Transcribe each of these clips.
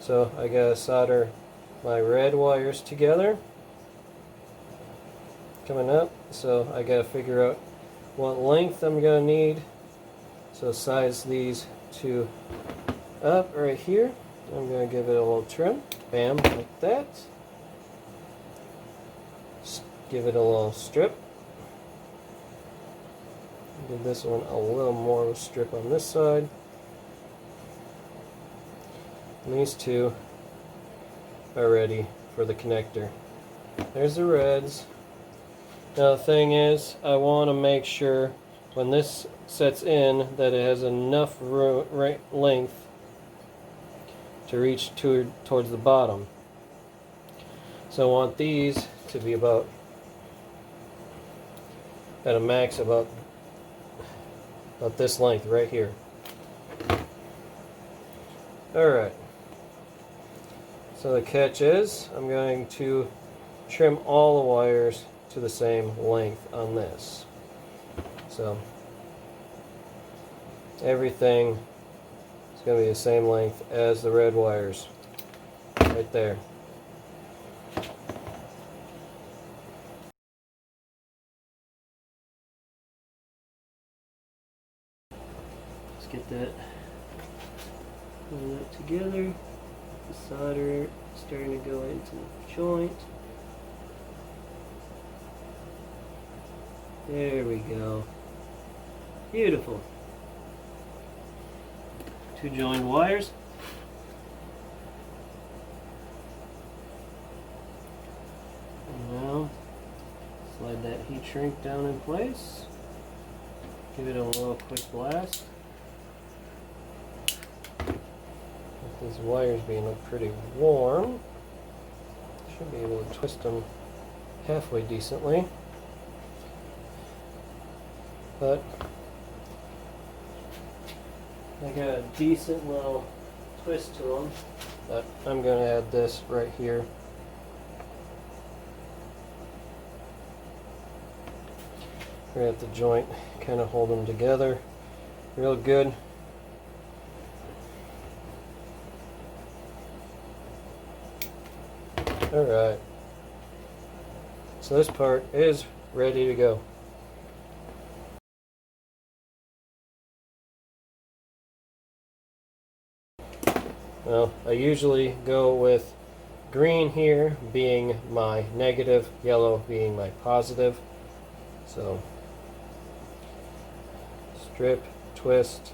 So I gotta solder my red wires together coming up, so I gotta figure out what length I'm gonna need. So size these two up right here. I'm gonna give it a little trim, bam, like that. Give it a little strip. Give this one a little more of a strip on this side. And these two are ready for the connector. There's the reds. Now the thing is, I want to make sure when this sets in that it has enough length to reach towards the bottom. So I want these to be about at a max about this length right here. Alright. So the catch is, I'm going to trim all the wires to the same length on this. So everything is going to be the same length as the red wires right there. Let's get that together. The solder starting to go into the joint. There we go. Beautiful. Two joined wires. And now slide that heat shrink down in place. Give it a little quick blast. With these wires being pretty warm, should be able to twist them halfway decently. But I got a decent little twist to them. But I'm going to add this right here. Right at the joint, kind of hold them together real good. Alright, so this part is ready to go. Well, I usually go with green here being my negative, yellow being my positive. So strip, twist,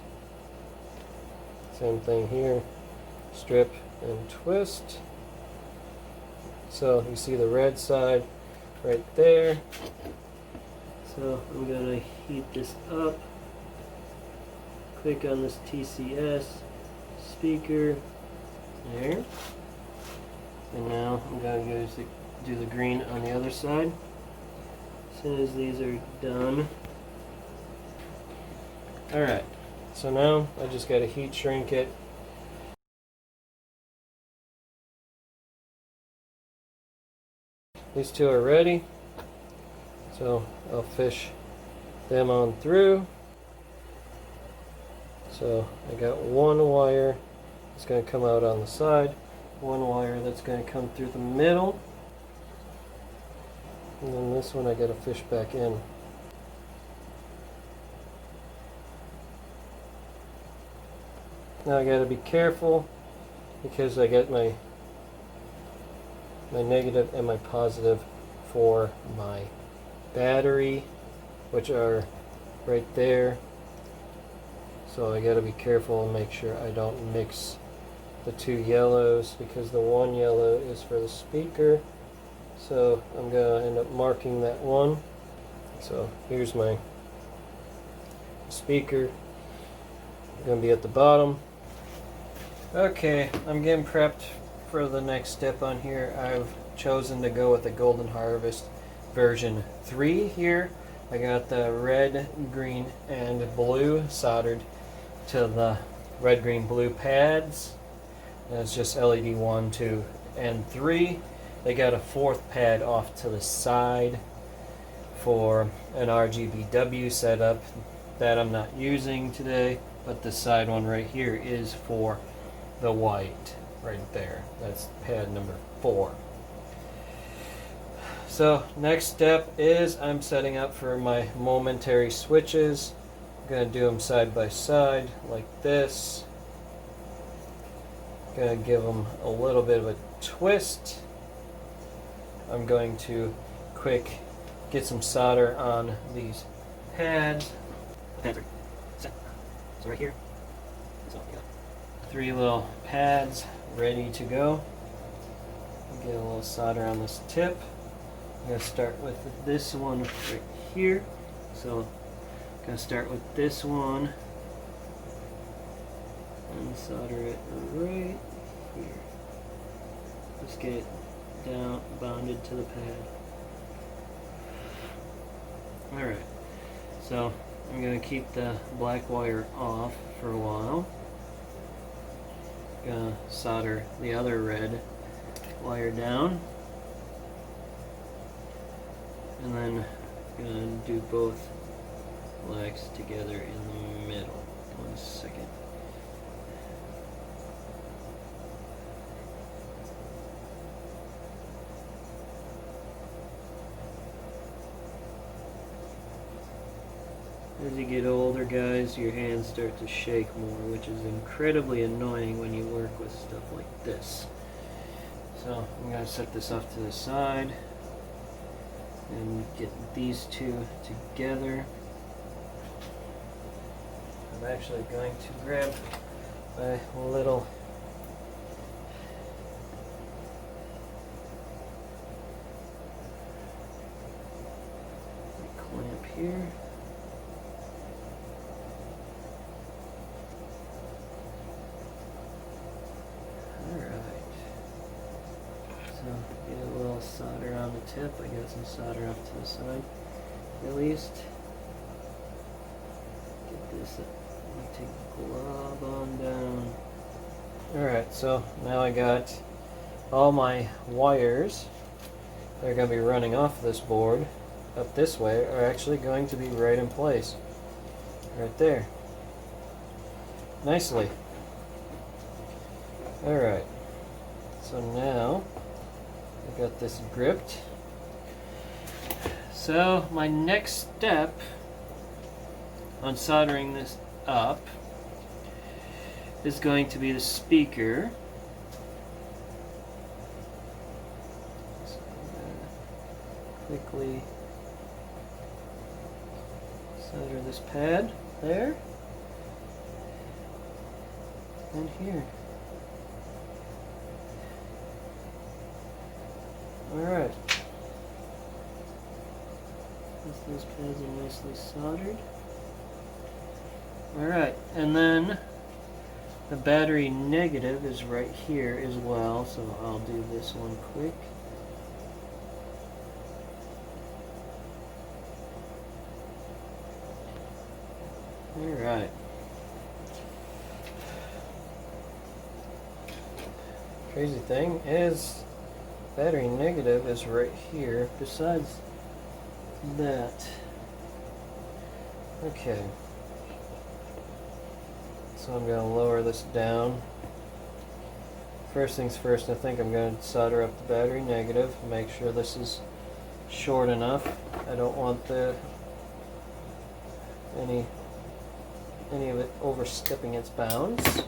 same thing here, strip and twist. So you see the red side right there. So I'm going to heat this up. Click on this TCS speaker there. And now I'm going to go do the green on the other side. As soon as these are done. Alright, so now I just got to heat shrink it. These two are ready, so I'll fish them on through. So I got one wire that's going to come out on the side, one wire that's going to come through the middle, and then this one I got to fish back in. Now I got to be careful because I got my negative and my positive for my battery, which are right there. So I got to be careful and make sure I don't mix the two yellows, because the one yellow is for the speaker. So I'm going to end up marking that one. So here's my speaker. It's going to be at the bottom. Okay, I'm getting prepped for the next step on here. I've chosen to go with the Golden Harvest version 3 here. I got the red, green, and blue soldered to the red, green, blue pads. And it's just LED 1, 2, and 3. They got a 4th pad off to the side for an RGBW setup that I'm not using today, but the side one right here is for the white. right there. That's pad number 4. So next step is I'm setting up for my momentary switches. I'm going to do them side by side like this. Going to give them a little bit of a twist. I'm going to quick get some solder on these pads. Pads are set. So right here. So we got 3 little pads ready to go. Get a little solder on this tip. I'm going to start with this one right here. So I'm going to start with this one and solder it right here. Just get it down, bonded to the pad. Alright, so I'm going to keep the black wire off for a while. Going to solder the other red wire down. And then I'm going to do both blacks together in the middle. 1 second. As you get older, guys, your hands start to shake more, which is incredibly annoying when you work with stuff like this. So I'm going to set this off to the side and get these two together. I'm actually going to grab my little clamp here. Get a little solder on the tip. I got some solder off to the side at least. Get this to glob on down. Alright, so now I got all my wires that are going to be running off this board up this way are actually going to be right in place. Right there. Nicely. Alright, so now I got this gripped. So my next step on soldering this up is going to be the speaker. So I'm gonna quickly solder this pad there and here. Alright. Those pads are nicely soldered. Alright, and then the battery negative is right here as well, so I'll do this one quick. Alright. Crazy thing is, battery negative is right here besides that. Okay. So I'm going to lower this down. First things first, I think I'm going to solder up the battery negative, make sure this is short enough. I don't want any of it overstepping its bounds.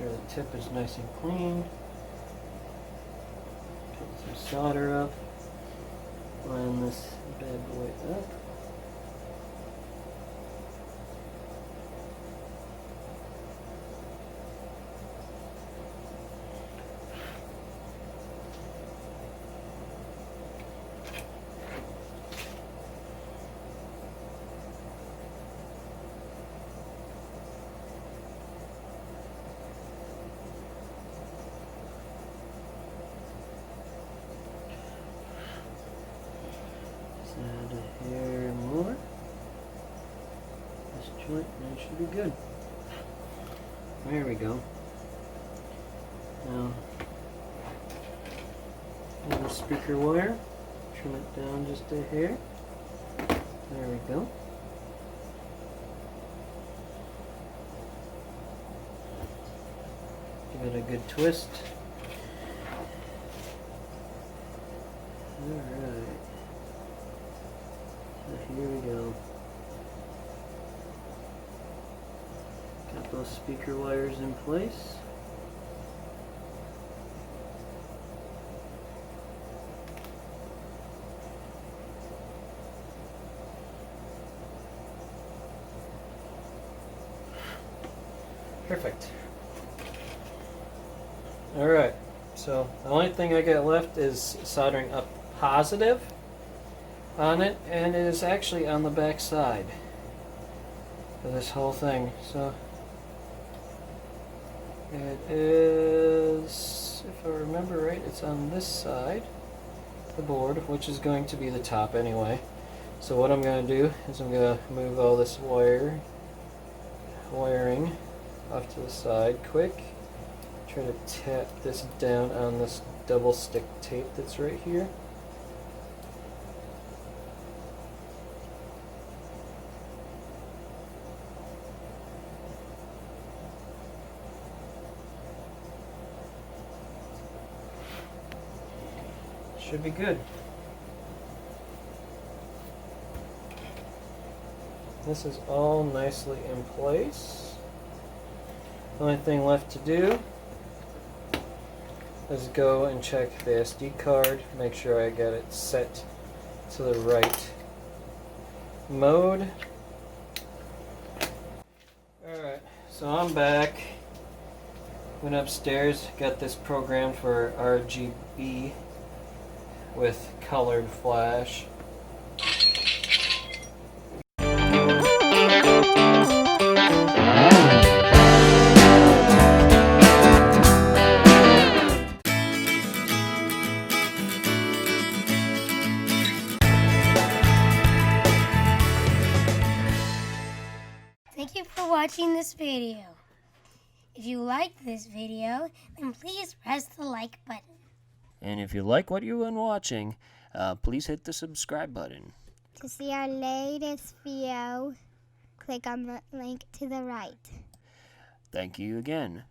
The tip is nice and clean. Put some solder up. Line this bad boy up. Add a hair more. This joint, that should be good. There we go. Now, And the speaker wire. Trim it down just a hair. There we go. Give it a good twist. Alright. So here we go. Got those speaker wires in place. Perfect. Alright, so the only thing I got left is soldering up positive on it, and it is actually on the back side of this whole thing. So it is, if I remember right, it's on this side of the board, which is going to be the top anyway. So what I'm going to do is I'm going to move all this wiring off to the side quick. Try to tap this down on this double stick tape that's right here. Should be good. This is all nicely in place. The only thing left to do is go and check the SD card, make sure I got it set to the right mode. Alright, so I'm back. Went upstairs, got this programmed for RGB with colored flash. Thank you for watching this video. If you liked this video, then please press the like button. And if you like what you've been watching, please hit the subscribe button. To see our latest video, click on the link to the right. Thank you again.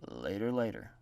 Later.